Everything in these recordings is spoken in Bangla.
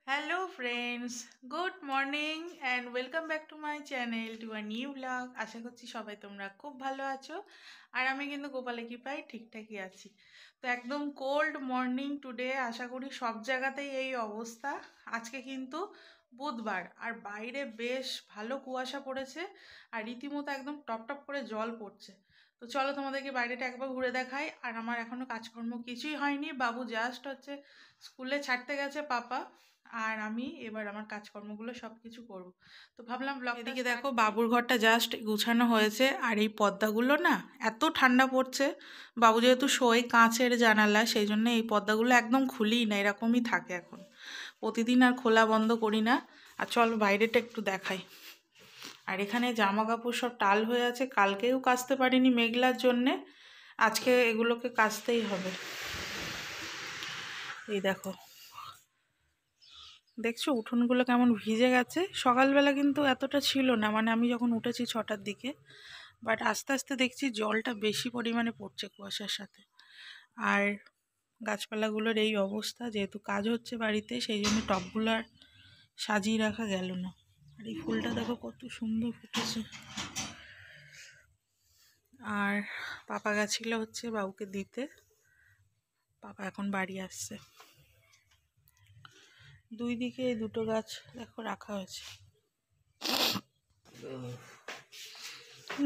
Hello friends, good morning and welcome back to my channel to a new vlog. আশা করছি সবাই তোমরা খুব ভালো আছো আর আমি কিন্তু গোপালের কৃপায় ঠিকঠাকই আছি। তো একদম কোল্ড মর্নিং টুডে, আশা করি সব জায়গাতেই এই অবস্থা। আজকে কিন্তু বুধবার আর বাইরে বেশ ভালো কুয়াশা পড়েছে আর রীতিমতো একদম টপ টপ করে জল পড়ছে। তো চলো তোমাদেরকে বাইরেটা একবার ঘুরে দেখাই। আর আমার এখনো কাজকর্ম কিছুই হয়নি, বাবু জাস্ট স্কুলে ছাড়তে গেছে পাপা, আর আমি এবার আমার কাজকর্মগুলো সব কিছু করব। তো ভাবলাম ব্লগটা এদিকে দেখো বাবুর ঘরটা জাস্ট গুছানো হয়েছে আর এই পর্দাগুলো না এত ঠান্ডা পড়ছে। বাবু যেহেতু শোয় কাঁচের জানালা, সেই জন্য এই পর্দাগুলো একদম খুলিই না, এরকমই থাকে এখন। প্রতিদিন আর খোলা বন্ধ করি না। আর চল বাইরেটা একটু দেখাই। আর এখানে জামা কাপড় সব টাল হয়ে আছে, কালকেও কাচতে পারিনি মেঘলার জন্যে, আজকে এগুলোকে কাচতেই হবে। এই দেখো, দেখছো উঠোনগুলো কেমন ভিজে গেছে। সকালবেলা কিন্তু এতটা ছিল না, মানে আমি যখন উঠেছি 6টার দিকে, বাট আস্তে আস্তে দেখছি জলটা বেশি পরিমাণে পড়ছে কুয়াশার সাথে। আর গাছপালাগুলোর এই অবস্থা, যেহেতু কাজ হচ্ছে বাড়িতে, সেই জন্য টবগুলো আর সাজিয়ে রাখা গেল না। আর এই ফুলটা দেখো কত সুন্দর ফুটেছে। আর পাপা গেছিল বাবুকে দিতে, পাপা এখন বাড়ি আসছে। দুই দিকে এই দুটো গাছ দেখো রাখা হয়েছে।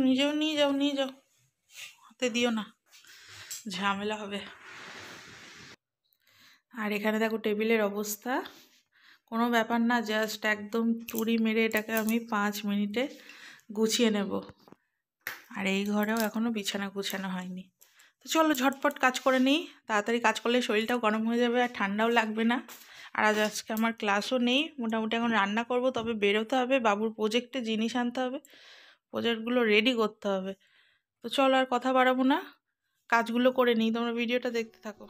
নিয়ে যাও, হাতে দিও না, ঝামেলা হবে। আর এখানে দেখো টেবিলের অবস্থা, কোনো ব্যাপার না, জাস্ট একদম তুড়ি মেরে এটাকে আমি 5 মিনিটে গুছিয়ে নেব। আর এই ঘরেও এখনও বিছানা গুছানো হয়নি। তো চলো ঝটপট কাজ করে নিই, তাড়াতাড়ি কাজ করলে শরীরটাও গরম হয়ে যাবে আর ঠান্ডাও লাগবে না। আর আজকে আমার ক্লাসও নেই, মোটামুটি এখন রান্না করব, তবে বেরোতে হবে, বাবুর প্রজেক্টে জিনিস আনতে হবে, প্রজেক্টগুলো রেডি করতে হবে। তো চলো আর কথা বাড়াবো না, কাজগুলো করে নিই, তোমরা ভিডিওটা দেখতে থাকো।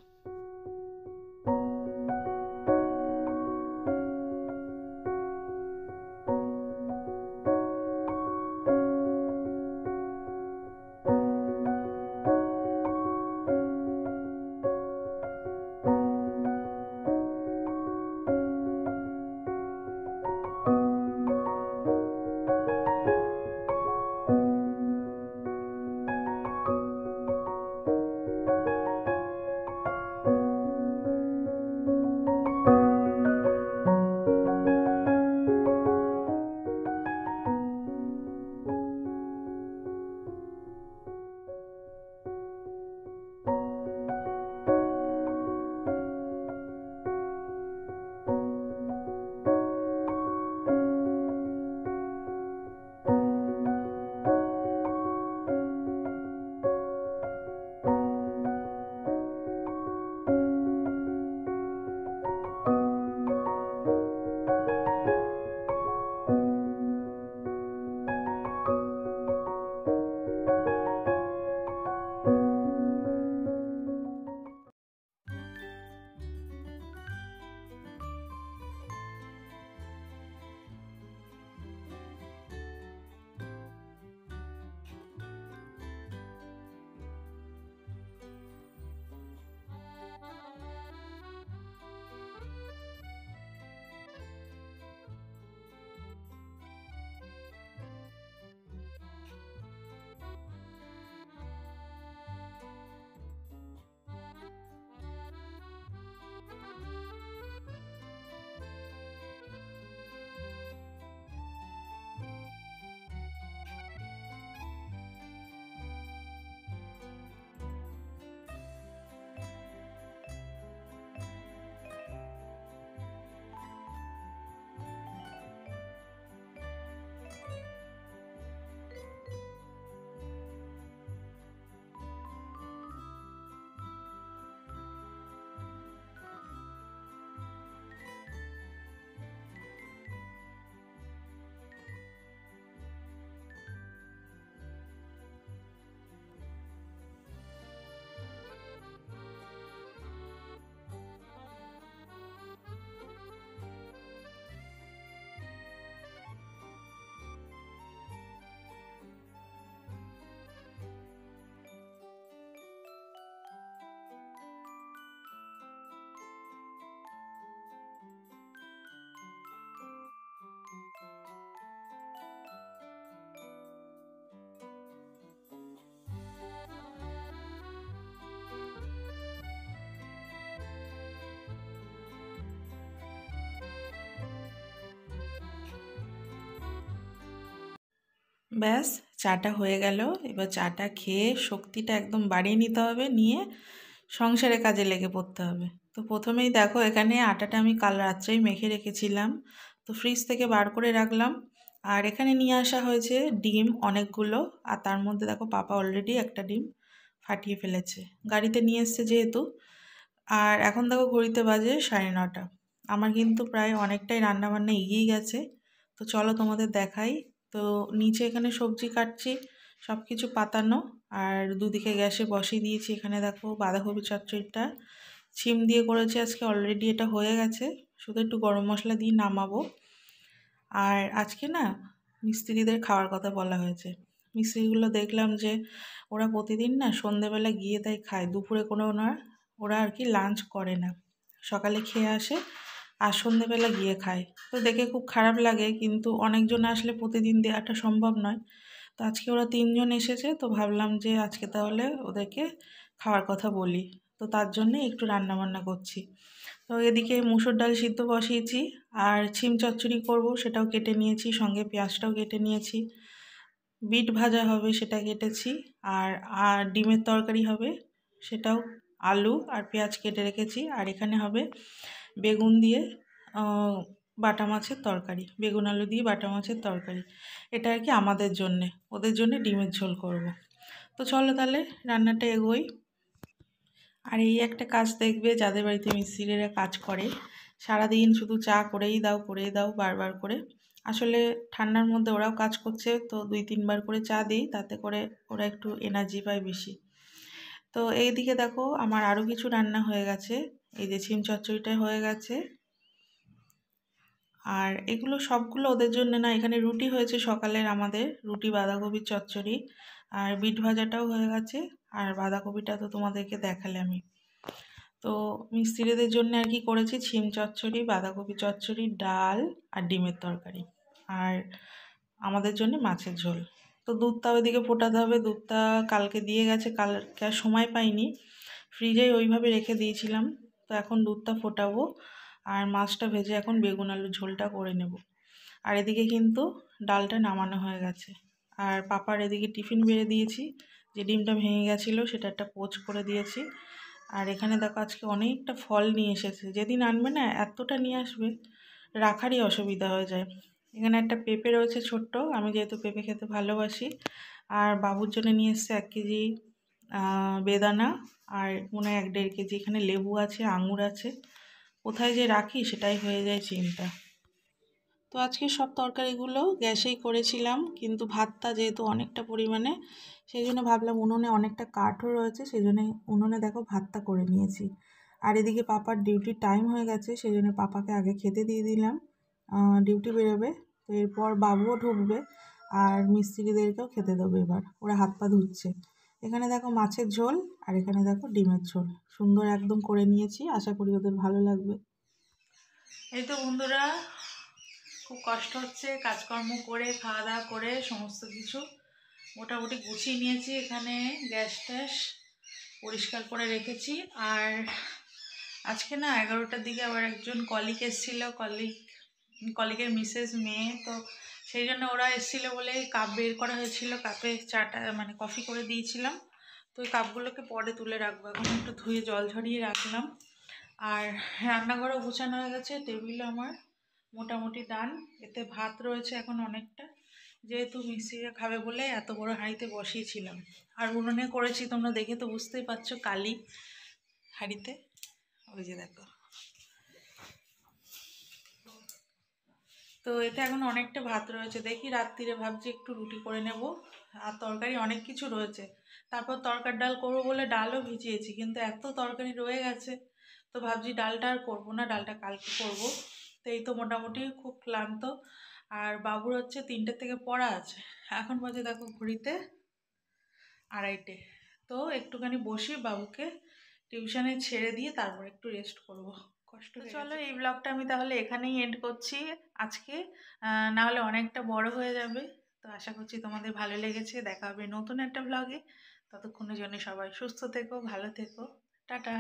ব্যাস, চাটা হয়ে গেল। এবার চাটা খেয়ে শক্তিটা একদম বাড়িয়ে নিতে হবে, নিয়ে সংসারে কাজে লেগে পড়তে হবে। তো প্রথমেই দেখো এখানে আটাটা আমি কাল রাত্রেই মেখে রেখেছিলাম, তো ফ্রিজ থেকে বার করে রাখলাম। আর এখানে নিয়ে আসা হয়েছে ডিম অনেকগুলো, আর তার মধ্যে দেখো পাপা অলরেডি একটা ডিম ফাটিয়ে ফেলেছে, গাড়িতে নিয়ে এসছে যেহেতু। আর এখন দেখো ঘড়িতে বাজে 9:30। আমার কিন্তু প্রায় অনেকটাই রান্নাবান্না এগিয়ে গেছে। তো চলো তোমাদের দেখাই। তো নিচে এখানে সবজি কাটছি, সব কিছু পাতানো, আর দুদিকে গ্যাসে বসিয়ে দিয়েছি। এখানে দেখো বাঁধাকপি চচ্চড়িটা ছিম দিয়ে করেছি আজকে, অলরেডি এটা হয়ে গেছে, শুধু একটু গরম মশলা দিয়ে নামাবো। আর আজকে না মিস্ত্রিদের খাওয়ার কথা বলা হয়েছে। মিস্ত্রিগুলো দেখলাম যে ওরা প্রতিদিন না সন্ধেবেলা গিয়ে তাই খায়, দুপুরে কোনো ওরা আর কি লাঞ্চ করে না, সকালে খেয়ে আসে আর সন্ধেবেলা গিয়ে খায়। তো দেখে খুব খারাপ লাগে, কিন্তু অনেকজন আসলে প্রতিদিন দেওয়াটা সম্ভব নয়। তো আজকে ওরা 3জন এসেছে, তো ভাবলাম যে আজকে তাহলে ওদেরকে খাওয়ার কথা বলি। তো তার জন্যে একটু রান্নাবান্না করছি। তো এদিকে মুসুর ডাল সিদ্ধ বসিয়েছি, আর ছিম চচ্চড়ি করব সেটাও কেটে নিয়েছি, সঙ্গে পেঁয়াজটাও কেটে নিয়েছি। বিট ভাজা হবে সেটা কেটেছি, আর ডিমের তরকারি হবে সেটাও, আলু আর পেঁয়াজ কেটে রেখেছি। আর এখানে হবে বেগুন দিয়ে বাটা মাছের তরকারি, বেগুন আলু দিয়ে বাটা মাছের তরকারি। এটা আর কি আমাদের জন্যে, ওদের জন্যে ডিমের ঝোল করব। তো চলো তাহলে রান্নাটা এগোই। আর এই একটা কাজ দেখবে, যাদের বাড়িতে মিস্ত্রিরা কাজ করে সারাদিন শুধু চা করেই দাও বারবার করে। আসলে ঠান্ডার মধ্যে ওরাও কাজ করছে, তো 2-3 বার করে চা দিই, তাতে করে ওরা একটু এনার্জি পায় বেশি। তো এইদিকে দেখো আমার আরও কিছু রান্না হয়ে গেছে। এই যে ছিম চচ্চড়িটা হয়ে গেছে, আর এগুলো সবগুলো ওদের জন্য না। এখানে রুটি হয়েছে সকালের, আমাদের রুটি বাঁধাকপির চচ্চড়ি, আর বিট ভাজাটাও হয়ে গেছে। আর বাঁধাকপিটা তো তোমাদেরকে দেখালে আমি। তো মিস্ত্রিদের জন্য আর কি করেছি ছিম চচ্চড়ি, বাঁধাকপি চচ্চড়ি, ডাল আর ডিমের তরকারি, আর আমাদের জন্য মাছের ঝোল। তো দুধটা ওইদিকে ফোটাতে হবে, দুধটা কালকে দিয়ে গেছে, কালকে আর সময় পাইনি, ফ্রিজে ওইভাবে রেখে দিয়েছিলাম। তো এখন দুধটা ফোটাবো, আর মাছটা ভেজে এখন বেগুন আলুর ঝোলটা করে নেব। আর এদিকে কিন্তু ডালটা নামানো হয়ে গেছে। আর পাপার এদিকে টিফিন বেড়ে দিয়েছি, যে ডিমটা ভেঙে গেছিলো সেটা একটা পোচ করে দিয়েছি। আর এখানে দেখো আজকে অনেকটা ফল নিয়ে এসেছে, যেদিন আনবে না এতটা নিয়ে আসবে, রাখারই অসুবিধা হয়ে যায়। এখানে একটা পেঁপে রয়েছে ছোট্ট, আমি যেহেতু পেঁপে খেতে ভালোবাসি। আর বাবুর জন্য নিয়ে এসছে 1 কেজি বেদানা, আর মনে হয় 1-1.5 কেজি এখানে লেবু আছে, আঙুর আছে। কোথায় যে রাখি সেটাই হয়ে যায় চিন্তা। তো আজকে সব তরকারিগুলো গ্যাসেই করেছিলাম, কিন্তু ভাতটা যেহেতু অনেকটা পরিমাণে, সেই জন্য ভাবলাম উনুনে অনেকটা কাঠও রয়েছে, সেই জন্য উনুনে দেখো ভাতটা করে নিয়েছি। আর এদিকে পাপার ডিউটির টাইম হয়ে গেছে, সেই জন্য পাপাকে আগে খেতে দিয়ে দিলাম, ডিউটি বেরোবে। তো এরপর বাবুও ঢুকবে, আর মিস্ত্রিদেরকেও খেতে দেবো, এবার ওরা হাত পা ধুচ্ছে। এখানে দেখো মাছের ঝোল, আর এখানে দেখো ডিমের ঝোল, সুন্দর একদম করে নিয়েছি, আশা করি ওদের ভালো লাগবে। এই তো বন্ধুরা, খুব কষ্ট হচ্ছে কাজকর্ম করে, খাওয়া দাওয়া করে সমস্ত কিছু মোটামুটি গুছিয়ে নিয়েছি। এখানে গ্যাস ট্যাস পরিষ্কার করে রেখেছি। আর আজকে না 11টার দিকে আবার একজন কলিগ এসেছিলো, কলিগের মিসেস মেয়ে, তো সেই জন্য ওরা এসেছিলো বলে কাপ বের করা হয়েছিল, কাপে চাটা মানে কফি করে দিয়েছিলাম। তো ওই কাপগুলোকে পরে তুলে রাখবো, এখন একটু ধুয়ে জল ঝরিয়ে রাখলাম। আর রান্নাঘরও গোছানো হয়ে গেছে, টেবিলও আমার মোটামুটি ডান। এতে ভাত রয়েছে এখন অনেকটা, যেহেতু মিস্ত্রিরা খাবে বলে এত বড় হাঁড়িতে বসিয়েছিলাম। আর উনুনে করেছি, তোমরা দেখে তো বুঝতেই পারছো, কালি হাঁড়িতে, ওই যে দেখো। তো এতে এখন অনেকটা ভাত রয়েছে, দেখি রাত্রিরে ভাবছি একটু রুটি করে নেব। আর তরকারি অনেক কিছু রয়েছে, তারপর তরকার ডাল করবো বলে ডালও ভিজিয়েছি, কিন্তু এত তরকারি রয়ে গেছে, তো ভাবছি ডালটা আর করবো না, ডালটা কালকে করবো। তো এই তো মোটামুটি খুব ক্লান্ত। আর বাবুর হচ্ছে 3টে থেকে পড়া আছে, এখন বাজে দেখো ঘড়িতে 2:30। তো একটুখানি বসি, বাবুকে টিউশনে ছেড়ে দিয়ে তারপর একটু রেস্ট করব, কষ্ট হয়ে গেছে। চলো এই ব্লগটা আমি তাহলে এখানেই এন্ড করছি আজকে, না হলে অনেকটা বড় হয়ে যাবে। তো আশা করছি তোমাদের ভালো লেগেছে, দেখা হবে নতুন একটা ব্লগে। ততক্ষণের জন্য সবাই সুস্থ থেকো, ভালো থেকো, টাটা।